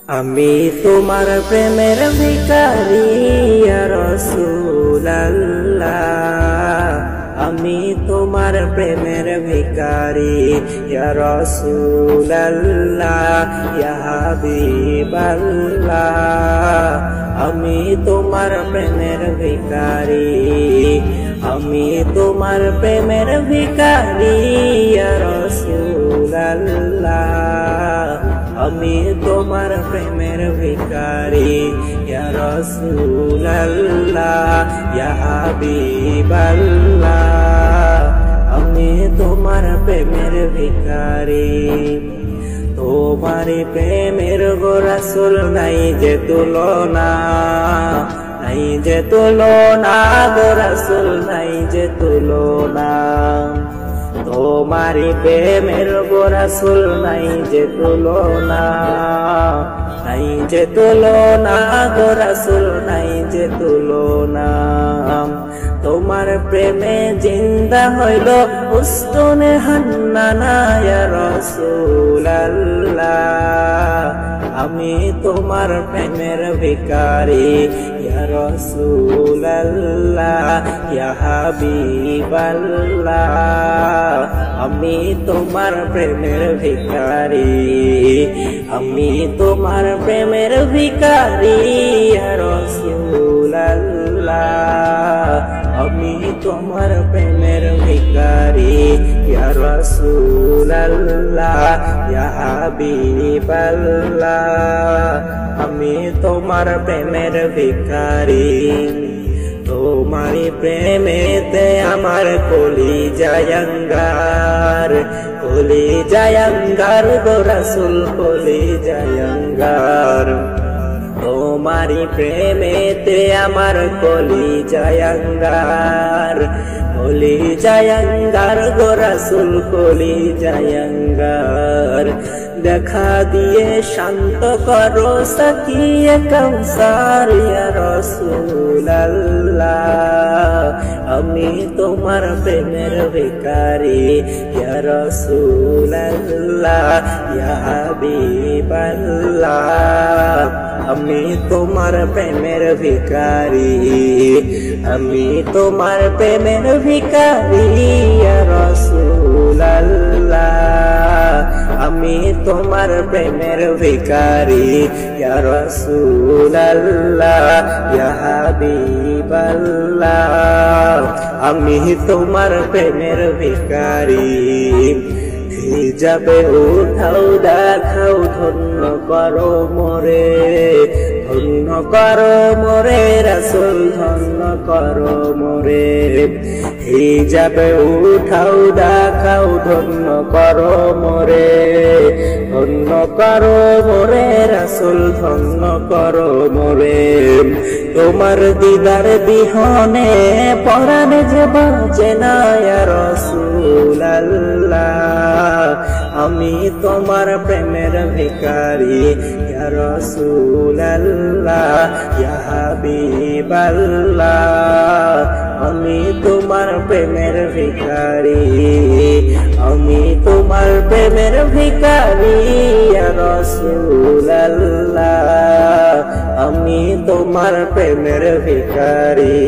আমি তোমার প্রেমের ভিখারি ইয়া রাসূলুল্লাহ, আমি তোমার প্রেমের ভিখারি ইয়া রাসূলুল্লাহ, ইয়া হাবিবাল্লাহ। আমি তোমার প্রেমের ভিখারি, আমি তোমার প্রেমের ভিখারি ইয়া রাসূলুল্লাহ, আমি তোমার প্রেমের ভিখারি ইয়া রাসূলুল্লাহ, ইয়া হাবিবাল্লাহ। আমি তোমার প্রেমের ভিখারি, তোমার প্রেমের গো রাসূল নাই যে তুলনা, নাই যে তুলনা গো রাসূল নাই যে তুলনা। তোমারি প্রেমের গো রাসূল নাই যে তুলনা, নাই যে তুলনা গো রাসূল নাই যে তুলনা। তোমার প্রেমে জিন্দা হইল উস্তুনে হান্নানা ইয়া রাসূলুল্লাহ, আমি তোমার প্রেমের ভিখারি ইয়া রাসূলুল্লাহ, ইয়া হাবিবাল্লাহ। আমি তোমার প্রেমের ভিখারি, আমি তোমার প্রেমের ভিখারি ইয়া রাসূলুল্লাহ, আমি তোমার প্রেমের ভিখারি ইয়া রাসূলুল্লাহ, ইয়া হাবিবাল্লাহ। আমি তোমার প্রেমের ভিখারি, তোমারি প্রেমেতে আমার কলিজায় আঙ্গার, কলিজায় আঙ্গার গো রাসূল কলিজায় আঙ্গার। তোমারি প্রেমেতে আমার কলিজায় আঙ্গার, কলিজায় আঙ্গার গো রাসূল কলিজায় আঙ্গার। দেখা দিয়ে শান্ত করো সাকিয়ে কাউসার ইয়া রাসূলুল্লাহ, আমি তোমার প্রেমের ভিখারি ইয়া রাসূলুল্লাহ, ইয়া হাবিবাল্লাহ। আমি তোমার প্রেমের ভিখারি, আমি তোমার প্রেমের ভিখারি ইয়া রাসূলুল্লাহ, আমি তোমার প্রেমের ভিখারি ইয়া রাসূলুল্লাহ, ইয়া হাবিবাল্লাহ। আমি তোমার প্রেমের ভিখারি, হিজাবে উঠাও দেখাও ধন্য করো মোরে, ধন্য করো মোরে রাসূল ধন্য করো মোরে। হিজাবে উঠাও দেখাও ধন্য করো মোরে, ধন্য করো মোরে রাসূল ধন্য করো মোরে। তোমার দিদার বিহনে পরাণ যে বাঁচে না ইয়া রাসূলুল্লাহ, আমি তোমার প্রেমের ভিখারি ইয়া রাসূলুল্লাহ, ইয়া হাবিবাল্লাহ। আমি তোমার প্রেমের ভিখারি, আমি তোমার প্রেমের ভিখারি ইয়া রাসূলুল্লাহ, আমি তোমার প্রেমের ভিখারি।